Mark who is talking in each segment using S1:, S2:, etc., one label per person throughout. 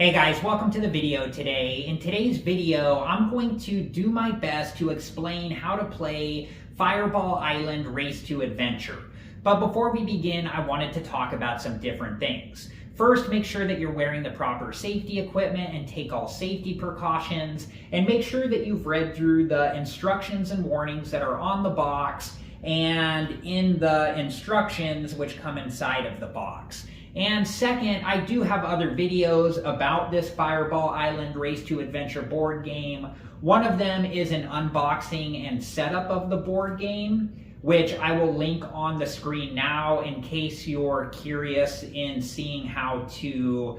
S1: Hey guys, welcome to the video today. In today's video, I'm going to do my best to explain how to play Fireball Island Race to Adventure. But before we begin, I wanted to talk about some different things. First, make sure that you're wearing the proper safety equipment and take all safety precautions, and make sure that you've read through the instructions and warnings that are on the box and in the instructions which come inside of the box. And second, I do have other videos about this Fireball Island Race to Adventure board game. One of them is an unboxing and setup of the board game, which I will link on the screen now in case you're curious in seeing how to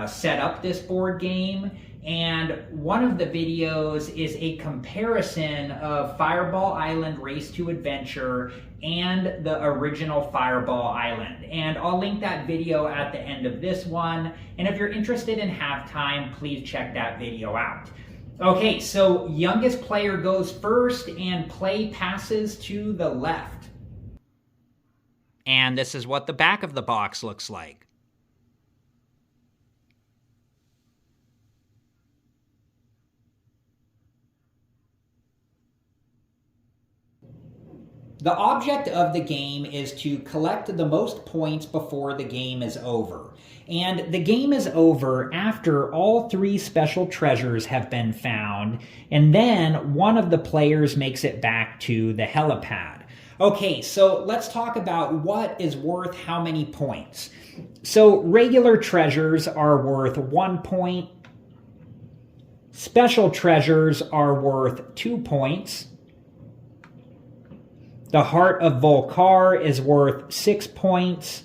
S1: set up this board game. And one of the videos is a comparison of Fireball Island Race to Adventure and the original Fireball Island. And I'll link that video at the end of this one. And if you're interested and have time, please check that video out. Okay, so youngest player goes first and play passes to the left. And this is what the back of the box looks like. The object of the game is to collect the most points before the game is over. And the game is over after all 3 special treasures have been found, and then one of the players makes it back to the helipad. Okay, so let's talk about what is worth how many points. So regular treasures are worth 1 point. Special treasures are worth 2 points. The Heart of Volcar is worth 6 points.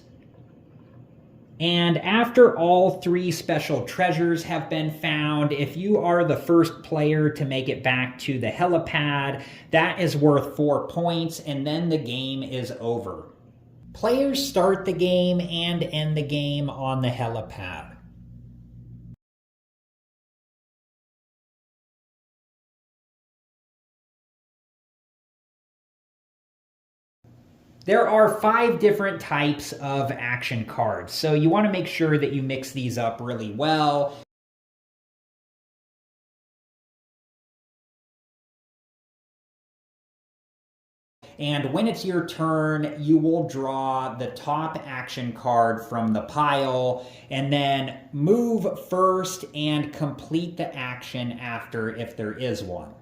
S1: And after all 3 special treasures have been found, if you are the first player to make it back to the helipad, that is worth 4 points, and then the game is over. Players start the game and end the game on the helipad. There are 5 different types of action cards, so you want to make sure that you mix these up really well. And when it's your turn, you will draw the top action card from the pile, and then move first and complete the action after if there is one.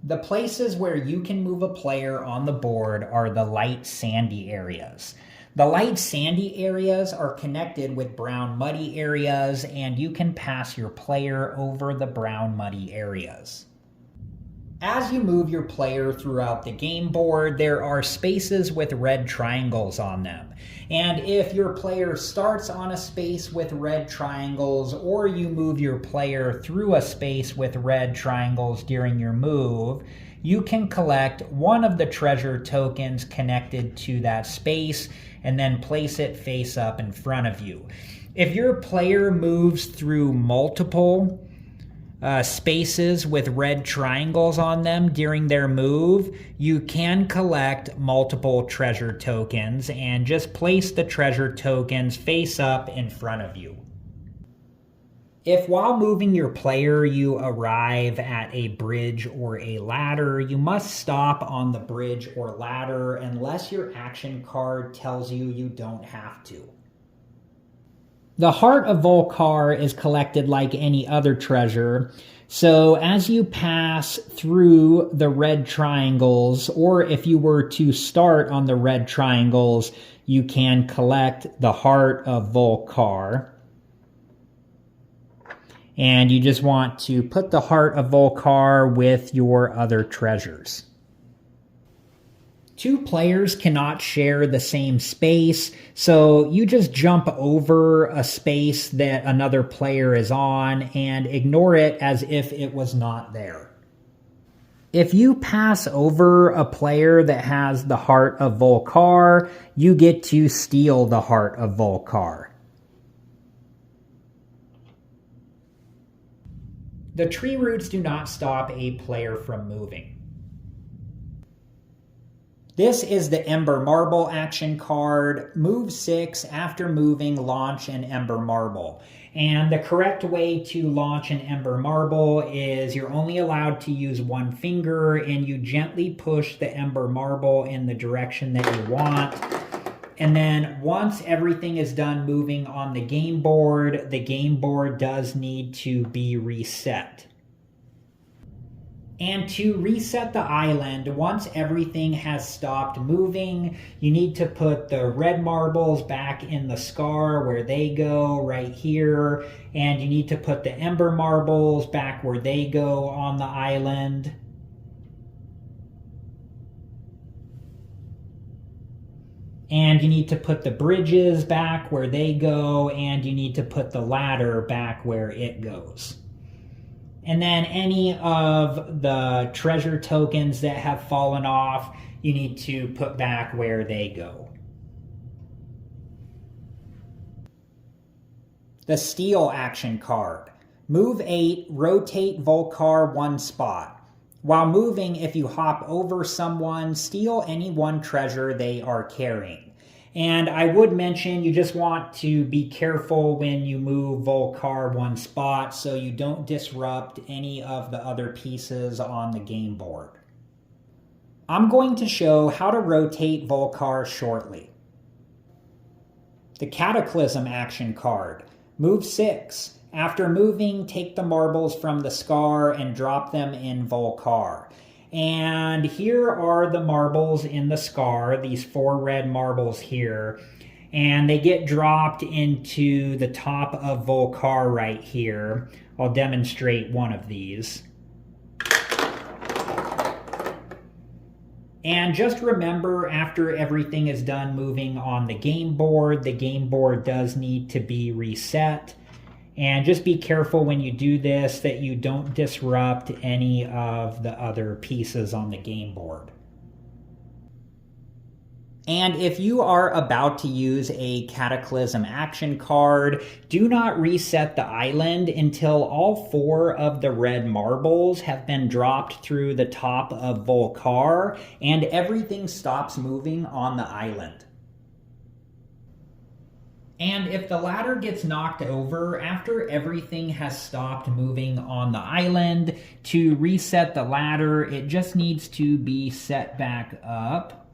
S1: The places where you can move a player on the board are the light sandy areas. The light sandy areas are connected with brown muddy areas, and you can pass your player over the brown muddy areas. As you move your player throughout the game board, there are spaces with red triangles on them. And if your player starts on a space with red triangles, or you move your player through a space with red triangles during your move, you can collect one of the treasure tokens connected to that space and then place it face up in front of you. If your player moves through multiple spaces with red triangles on them during their move, you can collect multiple treasure tokens and just place the treasure tokens face up in front of you. If while moving your player you arrive at a bridge or a ladder, you must stop on the bridge or ladder unless your action card tells you you don't have to. The Heart of Volcar is collected like any other treasure, so as you pass through the red triangles, or if you were to start on the red triangles, you can collect the Heart of Volcar. And you just want to put the Heart of Volcar with your other treasures. 2 players cannot share the same space, so you just jump over a space that another player is on and ignore it as if it was not there. If you pass over a player that has the Heart of Volcar, you get to steal the Heart of Volcar. The tree roots do not stop a player from moving. This is the Ember Marble action card. Move 6, after moving, launch an Ember Marble. And the correct way to launch an Ember Marble is you're only allowed to use one finger, and you gently push the Ember Marble in the direction that you want. And then once everything is done moving on the game board does need to be reset. And to reset the island, once everything has stopped moving, you need to put the red marbles back in the scar where they go, right here. And you need to put the ember marbles back where they go on the island. And you need to put the bridges back where they go, and you need to put the ladder back where it goes. And then any of the treasure tokens that have fallen off, you need to put back where they go. The Steal action card. Move 8, rotate Volcar 1 spot. While moving, if you hop over someone, steal any one treasure they are carrying. And I would mention you just want to be careful when you move Volcar 1 spot so you don't disrupt any of the other pieces on the game board. I'm going to show how to rotate Volcar shortly. The Cataclysm action card. Move 6. After moving, take the marbles from the scar and drop them in Volcar. And here are the marbles in the scar, these 4 red marbles here. And they get dropped into the top of Volcar right here. I'll demonstrate one of these. And just remember, after everything is done moving on the game board does need to be reset. And just be careful when you do this that you don't disrupt any of the other pieces on the game board. And if you are about to use a Cataclysm action card, do not reset the island until all 4 of the red marbles have been dropped through the top of Volcar and everything stops moving on the island. And if the ladder gets knocked over after everything has stopped moving on the island, to reset the ladder, it just needs to be set back up.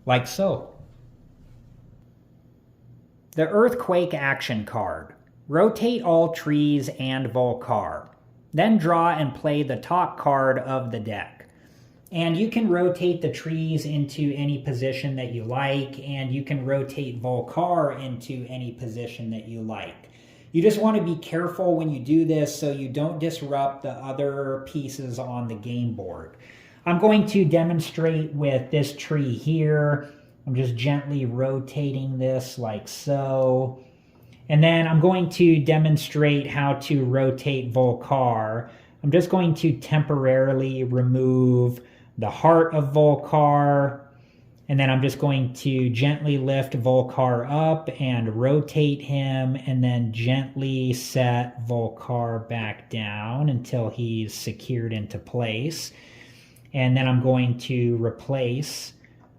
S1: Like so. The Earthquake action card. Rotate all trees and Volcar. Then draw and play the top card of the deck. And you can rotate the trees into any position that you like, and you can rotate Volcar into any position that you like. You just want to be careful when you do this so you don't disrupt the other pieces on the game board. I'm going to demonstrate with this tree here. I'm just gently rotating this like so. And then I'm going to demonstrate how to rotate Volcar. I'm just going to temporarily remove the heart of Volcar, and then I'm just going to gently lift Volcar up and rotate him, and then gently set Volcar back down until he's secured into place. And then I'm going to replace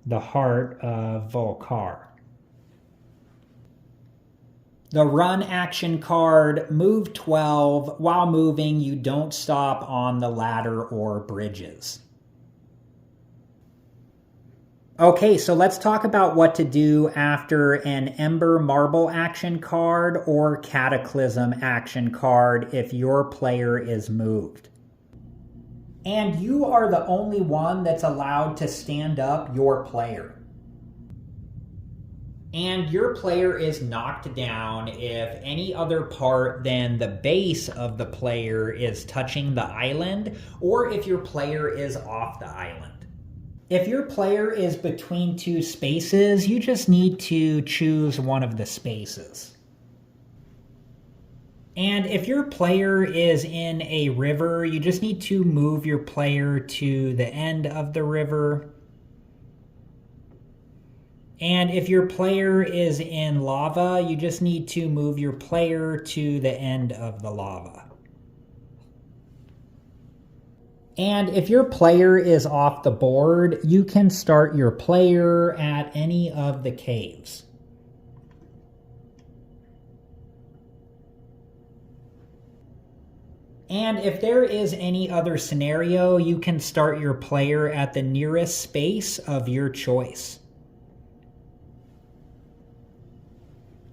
S1: the heart of Volcar. The Run action card, move 12. While moving, you don't stop on the ladder or bridges. Okay, so let's talk about what to do after an Ember Marble action card or Cataclysm action card if your player is moved. And you are the only one that's allowed to stand up your player. And your player is knocked down if any other part than the base of the player is touching the island, or if your player is off the island. If your player is between 2 spaces, you just need to choose one of the spaces. And if your player is in a river, you just need to move your player to the end of the river. And if your player is in lava, you just need to move your player to the end of the lava. And if your player is off the board, you can start your player at any of the caves. And if there is any other scenario, you can start your player at the nearest space of your choice.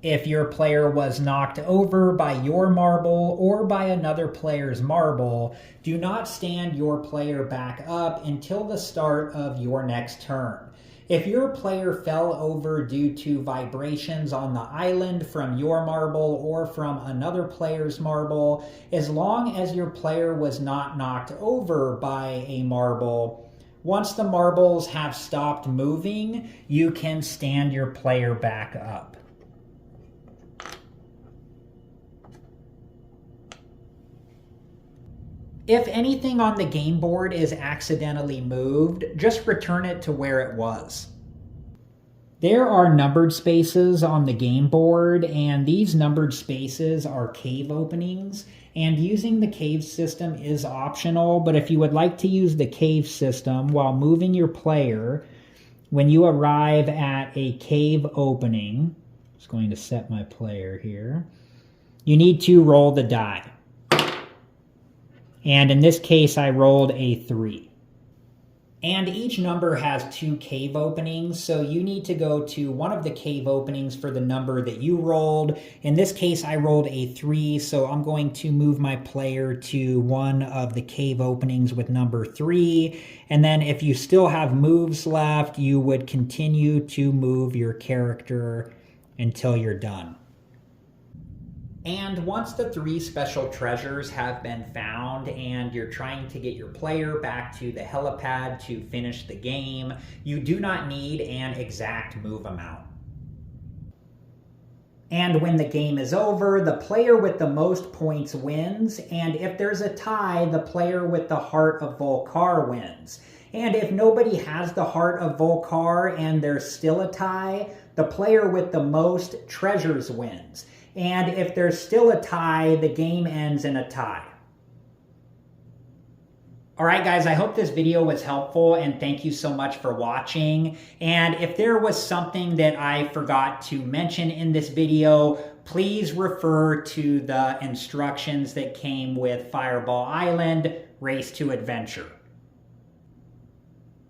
S1: If your player was knocked over by your marble or by another player's marble, do not stand your player back up until the start of your next turn. If your player fell over due to vibrations on the island from your marble or from another player's marble, as long as your player was not knocked over by a marble, once the marbles have stopped moving, you can stand your player back up. If anything on the game board is accidentally moved, just return it to where it was. There are numbered spaces on the game board, and these numbered spaces are cave openings, and using the cave system is optional, but if you would like to use the cave system while moving your player, when you arrive at a cave opening, I'm just going to set my player here, you need to roll the die. And in this case, I rolled a 3. And each number has 2 cave openings, so you need to go to one of the cave openings for the number that you rolled. In this case, I rolled a 3, so I'm going to move my player to one of the cave openings with number 3. And then if you still have moves left, you would continue to move your character until you're done. And once the 3 special treasures have been found and you're trying to get your player back to the helipad to finish the game, you do not need an exact move amount. And when the game is over, the player with the most points wins, and if there's a tie, the player with the Heart of Volcar wins. And if nobody has the Heart of Volcar and there's still a tie, the player with the most treasures wins. And if there's still a tie, the game ends in a tie. All right, guys, I hope this video was helpful, and thank you so much for watching. And if there was something that I forgot to mention in this video, please refer to the instructions that came with Fireball Island Race to Adventure.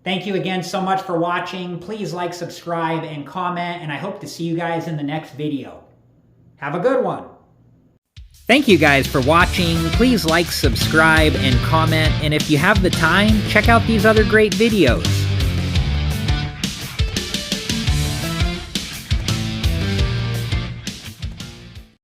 S1: Thank you again so much for watching. Please like, subscribe, and comment, and I hope to see you guys in the next video. Have a good one. Thank you guys for watching. Please like, subscribe, and comment. And if you have the time, check out these other great videos.